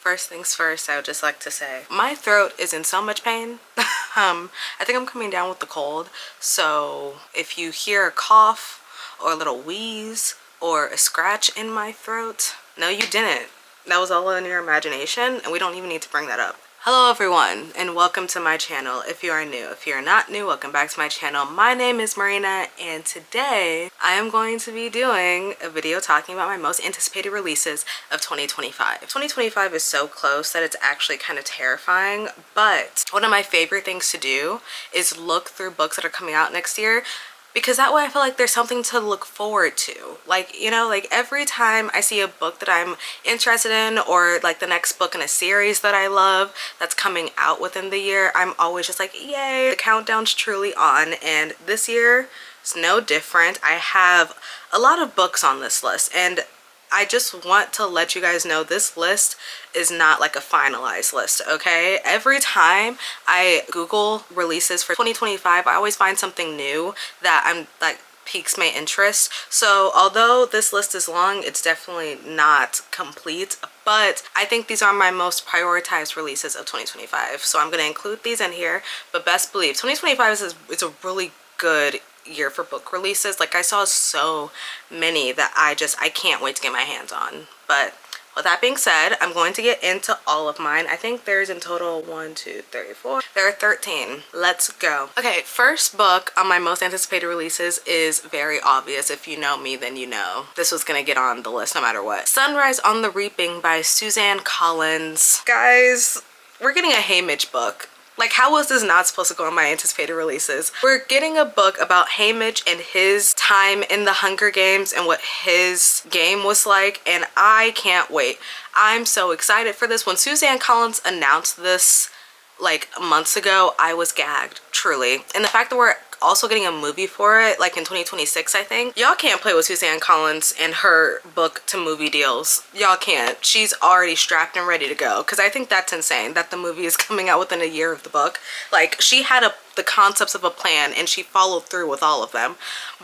First things first, I would just like to say my throat is in so much pain. I think I'm coming down with the cold, so if you hear a cough or a little wheeze or a scratch in my throat, no you didn't. That was all in your imagination, and we don't even need to bring that up. Hello everyone, and welcome to my channel. If you are new, if you're not new, welcome back to my channel. My name is Marina, and today I am going to be doing a video talking about my most anticipated releases of 2025. 2025 is so close that it's actually kind of terrifying, but one of my favorite things to do is look through books that are coming out next year, because that way I feel like there's something to look forward to. Like, you know, like every time I see a book that I'm interested in, or like the next book in a series that I love that's coming out within the year, I'm always just like, yay, the countdown's truly on. And this year is no different. I have a lot of books on this list, and I just want to let you guys know this list is not like a finalized list, okay? Every time I Google releases for 2025, I always find something new that I'm like piques my interest. So although this list is long, it's definitely not complete, but I think these are my most prioritized releases of 2025. So I'm gonna include these in here, but best believe 2025 is a really good year for book releases. Like, I saw so many that I can't wait to get my hands on. But with that being said, I'm going to get into all of mine. I think there's in total 1, 2, 3, 4. There are 13. Let's go. Okay, first book on my most anticipated releases is very obvious. If you know me, then you know this was gonna get on the list no matter what. Sunrise on the Reaping by Suzanne Collins. Guys, we're getting a Haymitch book. Like, how was this not supposed to go on my anticipated releases? We're getting a book about Haymitch and his time in the Hunger Games and what his game was like, and I can't wait. I'm so excited for this. When Suzanne Collins announced this like months ago, I was gagged, truly. And the fact that we're also getting a movie for it, like in 2026, I think. Y'all can't play with Suzanne Collins and her book to movie deals. Y'all can't. She's already strapped and ready to go, because I think that's insane that the movie is coming out within a year of the book. Like, she had the concepts of a plan and she followed through with all of them.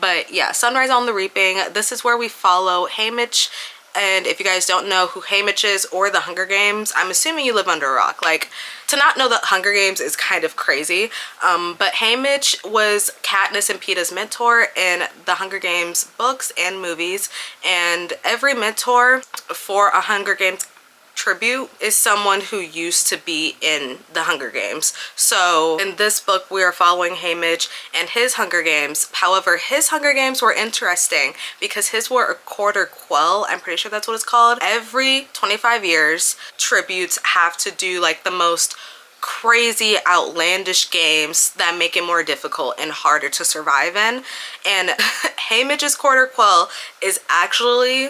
But yeah, Sunrise on the Reaping. This is where we follow Haymitch. And if you guys don't know who Haymitch is or the Hunger Games, I'm assuming you live under a rock. Like, to not know the Hunger Games is kind of crazy. But Haymitch was Katniss and Peeta's mentor in the Hunger Games books and movies. And every mentor for a Hunger Games tribute is someone who used to be in the Hunger Games. So in this book, we are following Haymitch and his Hunger Games. However, his Hunger Games were interesting because his were a quarter quell. I'm pretty sure that's what it's called. Every 25 years, tributes have to do like the most crazy, outlandish games that make it more difficult and harder to survive in. And Haymitch's quarter quell is actually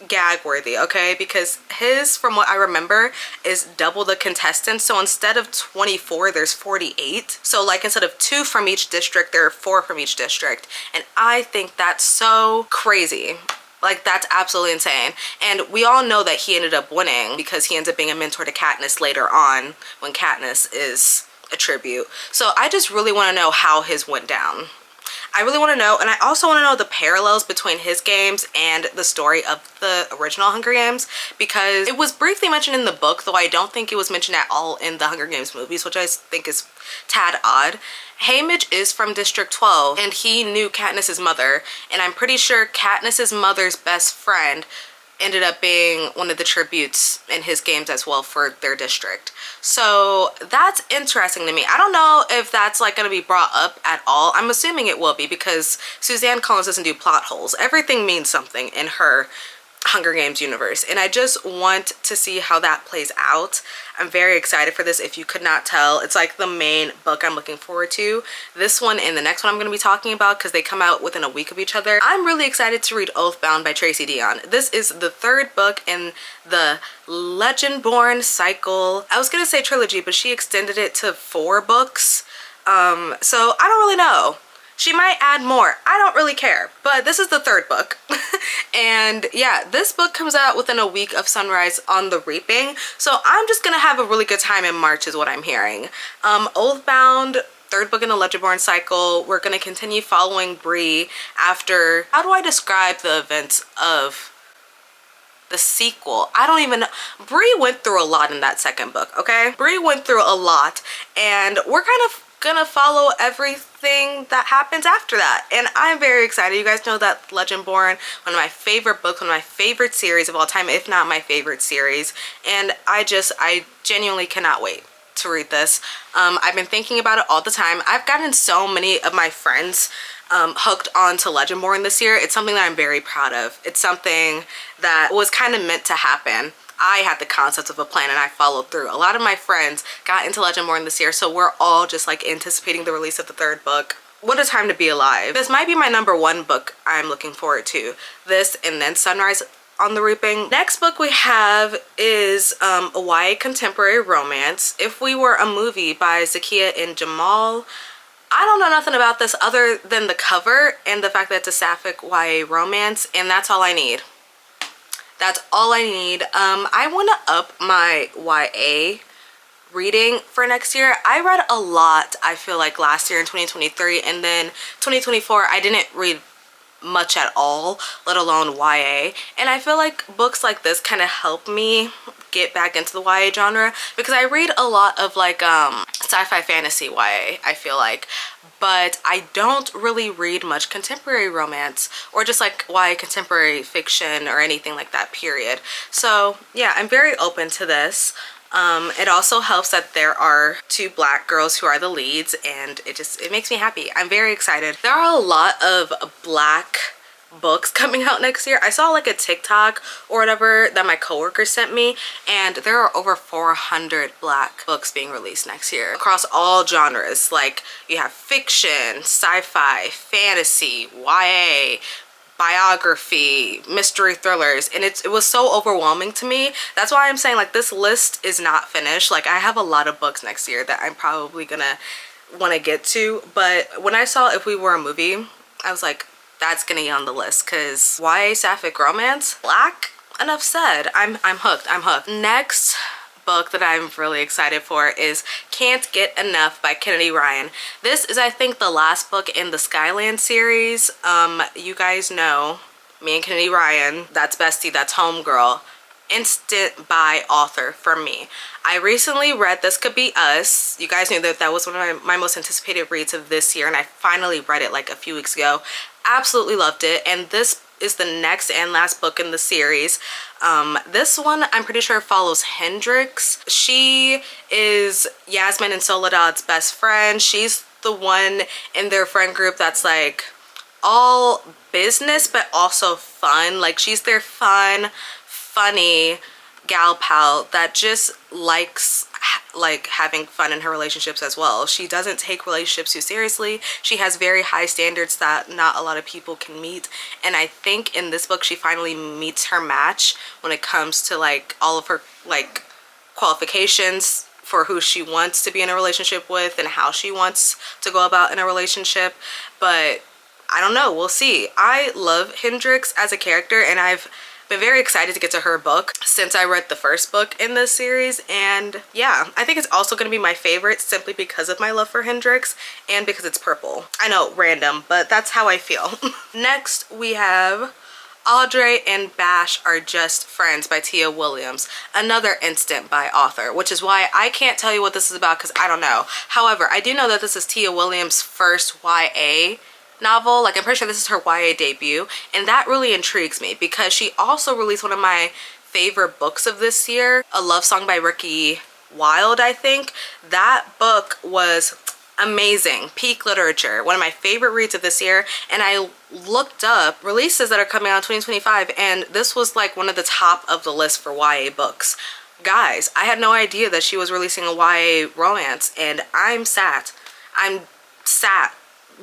gag worthy, okay? Because his, from what I remember, is double the contestants. So instead of 24, there's 48. So like, instead of 2 from each district, there are 4 from each district. And I think that's so crazy. Like, that's absolutely insane. And we all know that he ended up winning because he ends up being a mentor to Katniss later on, when Katniss is a tribute. So I just really want to know how his went down. I really want to know, and I also want to know the parallels between his games and the story of the original Hunger Games, because it was briefly mentioned in the book, though I don't think it was mentioned at all in the Hunger Games movies, which I think is tad odd. Haymitch is from District 12, and he knew Katniss's mother, and I'm pretty sure Katniss's mother's best friend ended up being one of the tributes in his games as well for their district. So that's interesting to me. I don't know if that's like going to be brought up at all. I'm assuming it will be, because Suzanne Collins doesn't do plot holes. Everything means something in her Hunger Games universe, and I just want to see how that plays out. I'm very excited for this. If you could not tell, it's like the main book I'm looking forward to. This one and the next one I'm going to be talking about, because they come out within a week of each other. I'm really excited to read Oathbound by Tracy Deonn. This is the 3rd book in the Legendborn cycle. I was going to say trilogy, but she extended it to 4 books. So I don't really know. She might add more. I don't really care. But this is the 3rd book. And yeah, this book comes out within a week of Sunrise on the Reaping. So I'm just gonna have a really good time in March is what I'm hearing. Oathbound, 3rd book in the Legendborn cycle. We're gonna continue following Bree after, how do I describe the events of the sequel. I don't even know. Bree went through a lot in that second book, okay? Bree went through a lot, and we're kind of gonna follow everything that happens after that, and I'm very excited. You guys know that Legendborn, one of my favorite books, one of my favorite series of all time, if not my favorite series, and I genuinely cannot wait to read this. I've been thinking about it all the time. I've gotten so many of my friends hooked on to Legendborn this year. It's something that I'm very proud of. It's something that was kind of meant to happen. I had the concept of a plan and I followed through. A lot of my friends got into Legendborn this year, so we're all just like anticipating the release of the third book. What a time to be alive. This might be my #1 book I'm looking forward to. This and then Sunrise on the Reaping. Next book we have is a YA contemporary romance, If We Were a Movie by Zakiya and Jamal. I don't know nothing about this other than the cover and the fact that it's a sapphic YA romance, and that's all I need. That's all I need. I want to up my YA reading for next year. I read a lot, I feel like, last year in 2023, and then 2024 I didn't read much at all, let alone YA, and I feel like books like this kind of help me get back into the YA genre, because I read a lot of like sci-fi fantasy YA, I feel like, but I don't really read much contemporary romance or just like YA contemporary fiction or anything like that, period. So yeah, I'm very open to this. It also helps that there are 2 Black girls who are the leads, and it makes me happy. I'm very excited. There are a lot of Black books coming out next year. I saw like a TikTok or whatever that my coworker sent me, and there are over 400 Black books being released next year across all genres. Like, you have fiction, sci-fi, fantasy, YA, biography, mystery thrillers, and it was so overwhelming to me. That's why I'm saying, like, this list is not finished. Like, I have a lot of books next year that I'm probably gonna want to get to, but when I saw If We Were a Movie, I was like, that's gonna be on the list, because YA sapphic romance, Black, enough said. I'm hooked. I'm hooked. Next book that I'm really excited for is Can't Get Enough by Kennedy Ryan. This is, I think, the last book in the Skyland series. You guys know me and Kennedy Ryan, that's bestie, that's homegirl. Instant buy author for me. I recently read This Could Be Us. You guys knew that that was one of my most anticipated reads of this year, and I finally read it like a few weeks ago. Absolutely loved it, and this is the next and last book in the series. This one, I'm pretty sure, follows Hendrix. She is Yasmin and Soledad's best friend. She's the one in their friend group that's like all business but also fun. Like, she's their fun, funny gal pal that just likes like having fun in her relationships as well. She doesn't take relationships too seriously. She has very high standards that not a lot of people can meet, and I think in this book she finally meets her match when it comes to like all of her like qualifications for who she wants to be in a relationship with and how she wants to go about in a relationship. But I don't know, we'll see. I love Hendrix as a character, and I've been very excited to get to her book since I read the first book in this series, and yeah, I think it's also going to be my favorite simply because of my love for Hendrix and because it's purple. I know, random, but that's how I feel. Next we have Audrey and Bash Are Just Friends by Tia Williams, another instant buy author, which is why I can't tell you what this is about because I don't know. However, I do know that this is Tia Williams' first YA novel. Like, I'm pretty sure this is her YA debut, and that really intrigues me because she also released one of my favorite books of this year, A Love Song by Ricky Wilde, I think. That book was amazing, peak literature, one of my favorite reads of this year, and I looked up releases that are coming out in 2025, and this was like one of the top of the list for YA books. Guys, I had no idea that she was releasing a YA romance, and I'm sat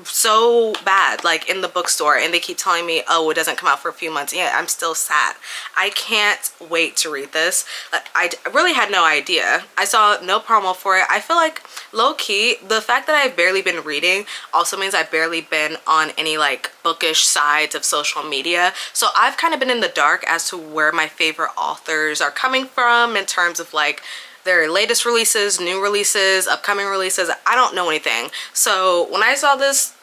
so bad like in the bookstore, and they keep telling me, oh, it doesn't come out for a few months. Yeah, I'm still sat. I can't wait to read this. I really had no idea. I saw no promo for it. I feel like low-key the fact that I've barely been reading also means I've barely been on any like bookish sides of social media, so I've kind of been in the dark as to where my favorite authors are coming from in terms of like their latest releases, new releases, upcoming releases. I don't know anything. So when I saw this,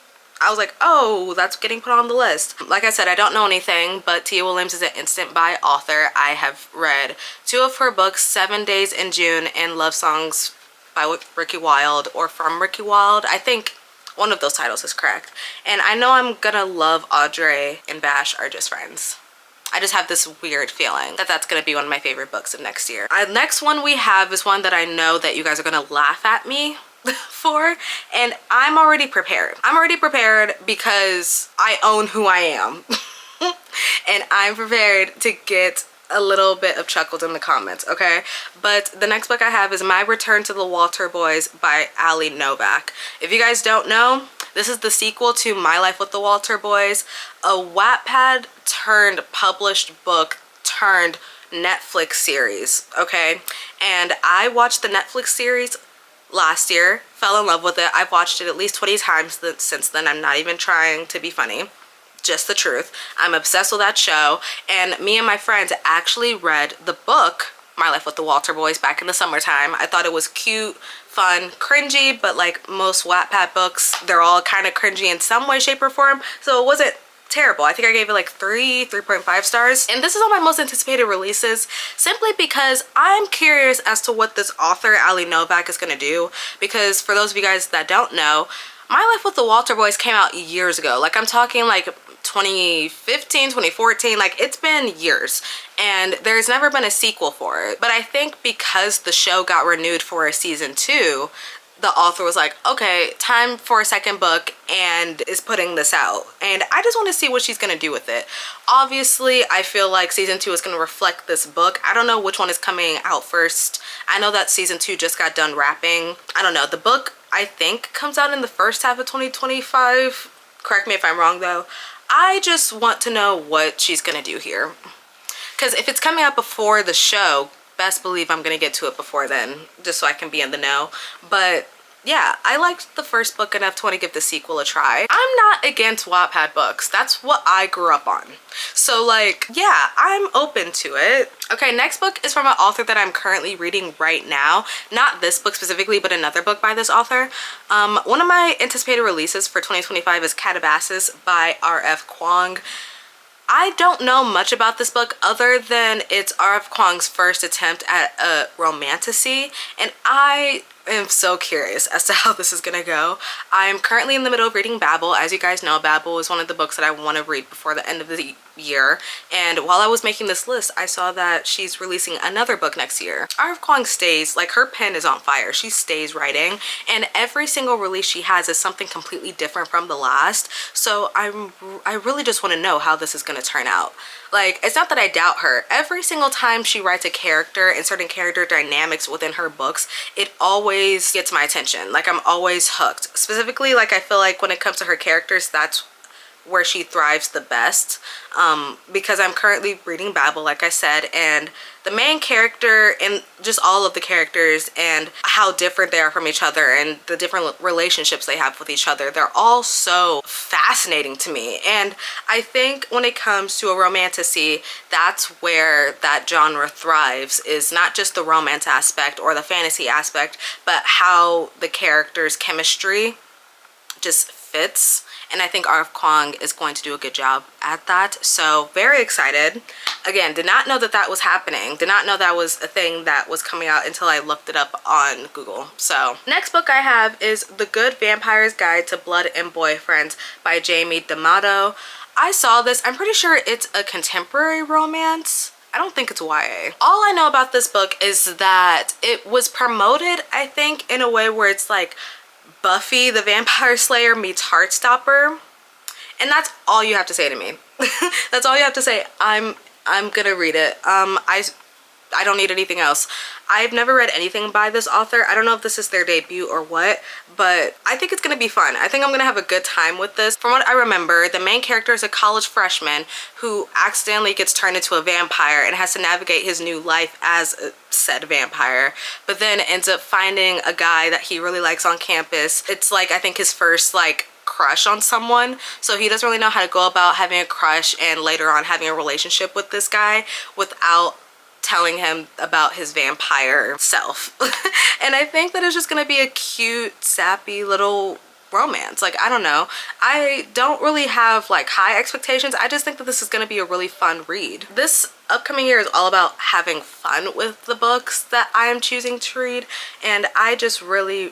I was like, oh, that's getting put on the list. Like I said, I don't know anything, but Tia Williams is an instant buy author. I have read 2 of her books, 7 Days in June and Love Songs by Ricky Wilde, or From Ricky Wilde. I think one of those titles is correct. And I know I'm gonna love Audrey and Bash Are Just Friends. I just have this weird feeling that that's gonna be one of my favorite books of next year. Next one we have is one that I know that you guys are gonna laugh at me for, and I'm already prepared. I'm already prepared because I own who I am. And I'm prepared to get a little bit of chuckled in the comments, okay? But the next book I have is My Return to the Walter Boys by Ali Novak. If you guys don't know, this is the sequel to My Life with the Walter Boys, a Wattpad turned published book turned Netflix series, okay? And I watched the Netflix series last year, fell in love with it. I've watched it at least 20 times since then. I'm not even trying to be funny, just the truth. I'm obsessed with that show, and me and my friends actually read the book My Life with the Walter Boys back in the summertime. I thought it was cute, fun, cringy, but like most Wattpad books, they're all kind of cringy in some way, shape, or form, so it wasn't terrible. I think I gave it like 3.5 stars. And this is on my most anticipated releases simply because I'm curious as to what this author Ali Novak is going to do, because for those of you guys that don't know, My Life with the Walter Boys came out years ago. Like I'm talking like 2015, 2014, like it's been years, and there's never been a sequel for it. But I think because the show got renewed for a season 2, the author was like, okay, time for a second book, and is putting this out. And I just want to see what she's going to do with it. Obviously, I feel like season 2 is going to reflect this book. I don't know which one is coming out first. I know that season 2 just got done wrapping. I don't know. The book, I think, comes out in the first half of 2025. Correct me if I'm wrong, though. I just want to know what she's going to do here. Because if it's coming out before the show, best believe I'm gonna get to it before then, just so I can be in the know. But yeah, I liked the first book enough to want to give the sequel a try. I'm not against Wattpad books. That's what I grew up on. So like, yeah, I'm open to it. Okay, next book is from an author that I'm currently reading right now. Not this book specifically, but another book by this author. One of my anticipated releases for 2025 is Calabasas by R.F. Kuang. I don't know much about this book other than it's R.F. Kuang's first attempt at a romantasy, and I am so curious as to how this is gonna go. I'm currently in the middle of reading Babel. As you guys know, Babel is one of the books that I want to read before the end of the year, and while I was making this list, I saw that she's releasing another book next year. R.F. Kuang stays, like, her pen is on fire. She stays writing, and every single release she has is something completely different from the last. So I really just want to know how this is going to turn out. Like, it's not that I doubt her. Every single time she writes a character and certain character dynamics within her books, it always gets my attention. Like, I'm always hooked. Specifically, like, I feel like when it comes to her characters, that's where she thrives the best, because I'm currently reading Babel, like I said, and the main character and just all of the characters and how different they are from each other and the different relationships they have with each other, they're all so fascinating to me. And I think when it comes to a romantasy, that's where that genre thrives, is not just the romance aspect or the fantasy aspect, but how the characters' chemistry just fits. And I think R.F. Kuang is going to do a good job at that. So very excited. Again, did not know that that was happening. Did not know that was a thing that was coming out until I looked it up on Google. So next book I have is The Good Vampire's Guide to Blood and Boyfriends by Jamie D'Amato. I saw this. I'm pretty sure it's a contemporary romance. I don't think it's YA. All I know about this book is that it was promoted, I think, in a way where it's like Buffy the Vampire Slayer meets Heartstopper, and that's all you have to say to me. That's all you have to say. I'm gonna read it. I don't need anything else. I've never read anything by this author. I don't know if this is their debut or what, but I think it's gonna be fun. I think I'm gonna have a good time with this. From what I remember, the main character is a college freshman who accidentally gets turned into a vampire and has to navigate his new life as a said vampire, but then ends up finding a guy that he really likes on campus. It's like, I think his first like crush on someone, so he doesn't really know how to go about having a crush and later on having a relationship with this guy without telling him about his vampire self. And I think that it's just gonna be a cute, sappy little romance. Like, I don't know. I don't really have like high expectations. I just think that this is going to be a really fun read. This upcoming year is all about having fun with the books that I am choosing to read, and I just really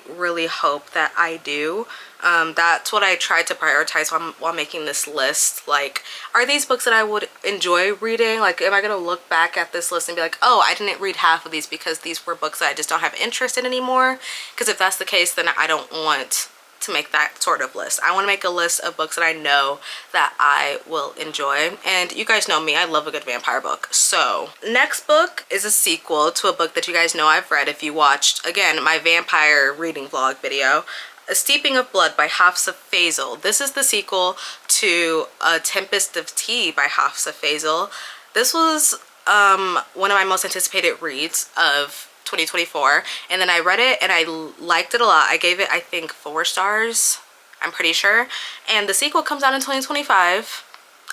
hope that I do. That's what I tried to prioritize while making this list. Like, are these books that I would enjoy reading? Like, am I gonna look back at this list and be like, oh, I didn't read half of these because these were books that I just don't have interest in anymore? Because if that's the case, then I don't want to make that sort of list. I want to make a list of books that I know that I will enjoy, and you guys know me, I love a good vampire book. So next book is a sequel to a book that you guys know I've read if you watched, again, my vampire reading vlog video. A Steeping of Blood by Hafsa Faizal. This is the sequel to A Tempest of Tea by Hafsa Faizal. This was one of my most anticipated reads of 2024, and then I read it and I liked it a lot. I gave it, I think, 4 stars, I'm pretty sure, and the sequel comes out in 2025.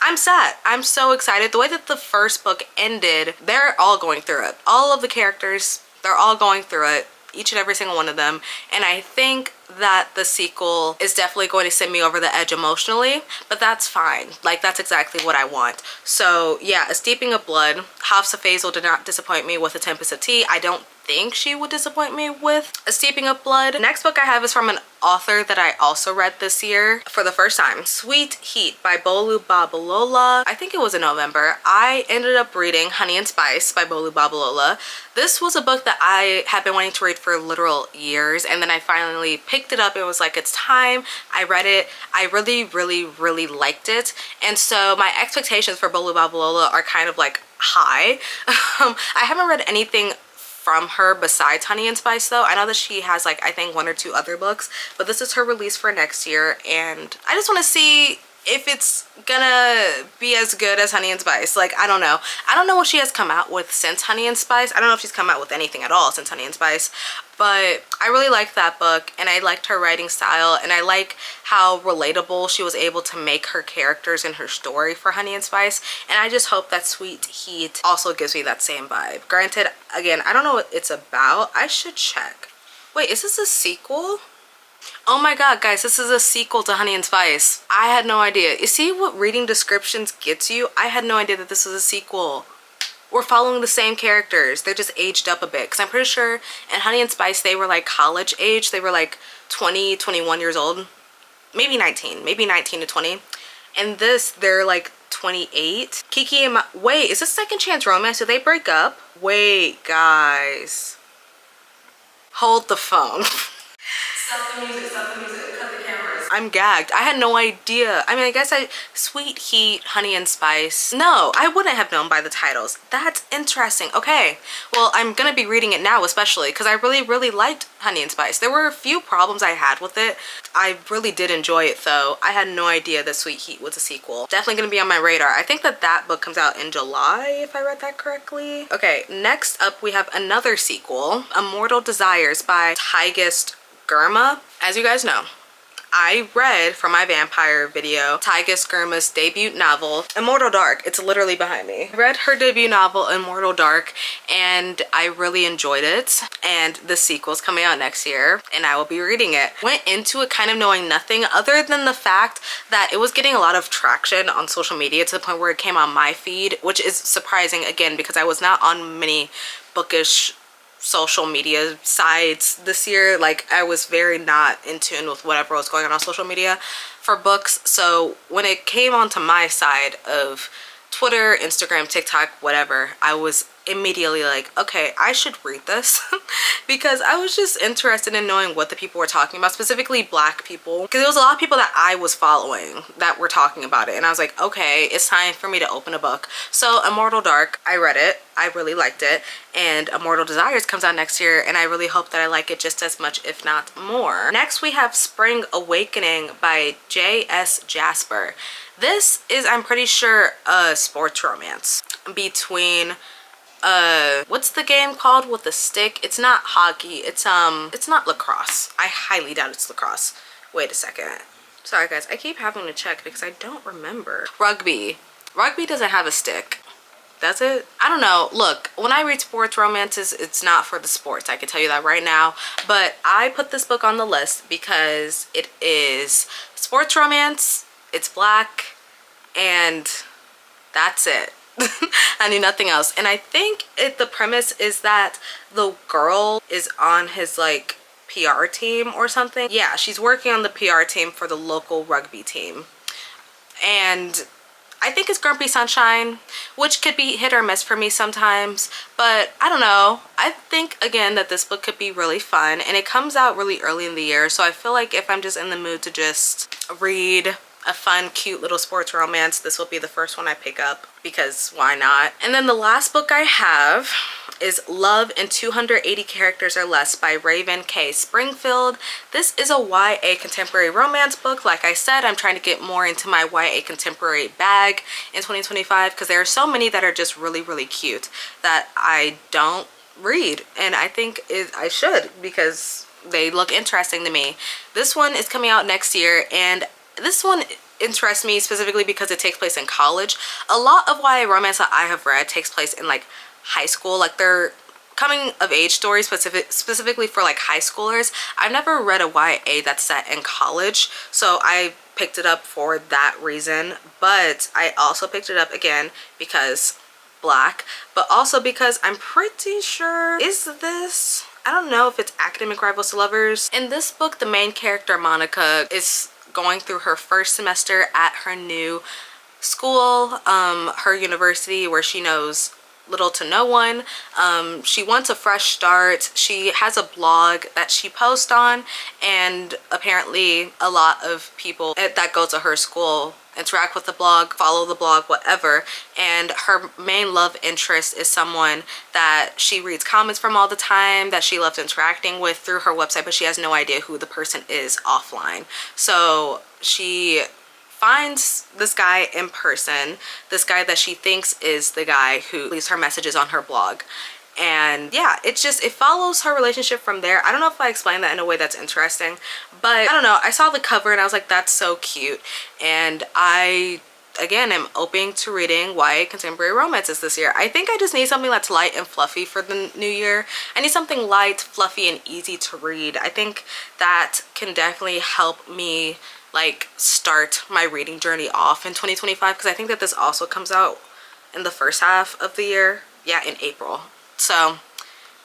I'm sad. I'm so excited. The way that the first book ended, they're all going through it. All of the characters, they're all going through it, each and every single one of them, and I think that the sequel is definitely going to send me over the edge emotionally, but that's fine. Like, that's exactly what I want. So yeah, A Steeping of Blood. Hafsa Faizal did not disappoint me with A Tempest of Tea. I don't think she would disappoint me with A Steeping of Blood. Next book I have is from an author that I also read this year for the first time. Sweet Heat by Bolu Babalola. I think it was in November. I ended up reading Honey and Spice by Bolu Babalola. This was a book that I had been wanting to read for literal years, and then I finally picked it up and was like, it's time. I read it. I really liked it, and so my expectations for Bolu Babalola are kind of like high. I haven't read anything from her besides Honey and Spice though. I know that she has like, I think 1 or 2 other books, but this is her release for next year, and I just want to see if it's gonna be as good as Honey and Spice. Like, I don't know. I don't know what she has come out with since Honey and Spice. I don't know if she's come out with anything at all since Honey and Spice, but I really liked that book, and I liked her writing style, and I like how relatable she was able to make her characters and her story for Honey and Spice, and I just hope that Sweet Heat also gives me that same vibe. Granted, again, I don't know what it's about. I should check. Wait, is this a sequel? Oh my god, guys, this is a sequel to Honey and Spice. I had no idea. You see what reading descriptions gets you? I had no idea that this was a sequel. We're following the same characters. They're just aged up a bit, because I'm pretty sure in Honey and Spice they were like college age. They were like 20, 21 years old. Maybe 19 to 20. And this, they're like 28. Kiki and wait, is this Second Chance Romance? Did they break up? Wait, guys. Hold the phone. Stop the music, cut the cameras. I'm gagged. I had no idea. I mean, I guess Sweet Heat, Honey and Spice. No, I wouldn't have known by the titles. That's interesting. Okay, well, I'm gonna be reading it now, especially because I really liked Honey and Spice. There were a few problems I had with it. I really did enjoy it though. I had no idea that Sweet Heat was a sequel. Definitely gonna be on my radar. I think that book comes out in July, if I read that correctly. Okay, next up we have another sequel, Immortal Desires by Tigist Girma. As you guys know, I read from my vampire video Tigist Girma's debut novel, Immortal Dark. It's literally behind me. I read her debut novel, Immortal Dark, and I really enjoyed it. And the sequel's coming out next year, and I will be reading it. Went into it kind of knowing nothing other than the fact that it was getting a lot of traction on social media to the point where it came on my feed, which is surprising, again, because I was not on many bookish social media sites this year. Like, I was very not in tune with whatever was going on social media for books. So when it came onto my side of Twitter, Instagram, TikTok, whatever, I was immediately like, okay, I should read this because I was just interested in knowing what the people were talking about, specifically Black people, because there was a lot of people that I was following that were talking about it, and I was like, okay, it's time for me to open a book. So Immortal Dark, I read it, I really liked it, and Immortal Desires comes out next year, and I really hope that I like it just as much, if not more. Next we have Spring Awakening by J.S. Jasper. This is, I'm pretty sure, a sports romance between what's the game called with the stick? It's not hockey. It's not lacrosse. I highly doubt it's lacrosse. Wait a second. Sorry guys, I keep having to check because I don't remember. Rugby. Rugby doesn't have a stick does it? I don't know. Look, when I read sports romances, it's not for the sports. I can tell you that right now. But I put this book on the list because it is sports romance, it's Black, and that's it. I knew nothing else. And I think the premise is that the girl is on his like PR team or something. Yeah, she's working on the PR team for the local rugby team. And I think it's Grumpy Sunshine, which could be hit or miss for me sometimes, but I don't know. I think, again, that this book could be really fun, and it comes out really early in the year, so I feel like if I'm just in the mood to just read a fun, cute little sports romance, this will be the first one I pick up, because why not? And then the last book I have is Love in 280 Characters or Less by Raven K. Springfield. This is a YA contemporary romance book. Like I said, I'm trying to get more into my YA contemporary bag in 2025 because there are so many that are just really, really cute that I don't read, and I think I should because they look interesting to me. This one is coming out next year, and this one interests me specifically because it takes place in college. A lot of YA romance that I have read takes place in like high school, like they're coming of age stories specifically for like high schoolers. I've never read a YA that's set in college, so I picked it up for that reason. But I also picked it up again because Black, but also because I'm pretty sure, I don't know if it's Academic Rivals to Lovers. In this book, the main character, Monica, is going through her first semester at her new school, her university, where she knows little to no one. She wants a fresh start. She has a blog that she posts on, and apparently a lot of people that go to her school interact with the blog, follow the blog, whatever. And her main love interest is someone that she reads comments from all the time, that she loves interacting with through her website, but she has no idea who the person is offline. So she finds this guy in person, this guy that she thinks is the guy who leaves her messages on her blog. And yeah, it follows her relationship from there. I don't know if I explained that in a way that's interesting, but I don't know. I saw the cover and I was like, that's so cute. And I, again, am open to reading YA contemporary romances this year. I think I just need something that's light and fluffy for the new year. I need something light, fluffy, and easy to read. I think that can definitely help me like start my reading journey off in 2025, because I think that this also comes out in the first half of the year. Yeah, in April. So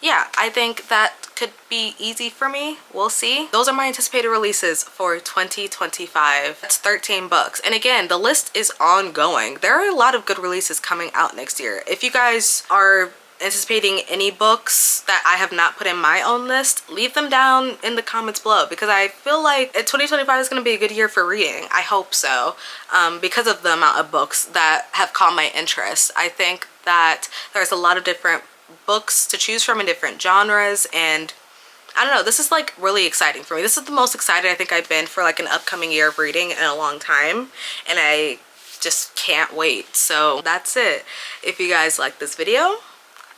yeah, I think that could be easy for me. We'll see. Those are my anticipated releases for 2025. That's 13 books. And again, the list is ongoing. There are a lot of good releases coming out next year. If you guys are anticipating any books that I have not put in my own list, leave them down in the comments below, because I feel like 2025 is going to be a good year for reading. I hope so, because of the amount of books that have caught my interest. I think that there's a lot of different books to choose from in different genres, and I don't know, this is like really exciting for me. This is the most excited I think I've been for like an upcoming year of reading in a long time, and I just can't wait. So that's it. If you guys like this video,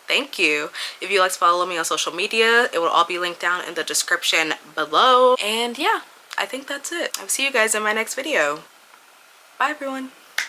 thank you. If you'd like to follow me on social media, it will all be linked down in the description below. And yeah, I think that's it. I'll see you guys in my next video. Bye everyone.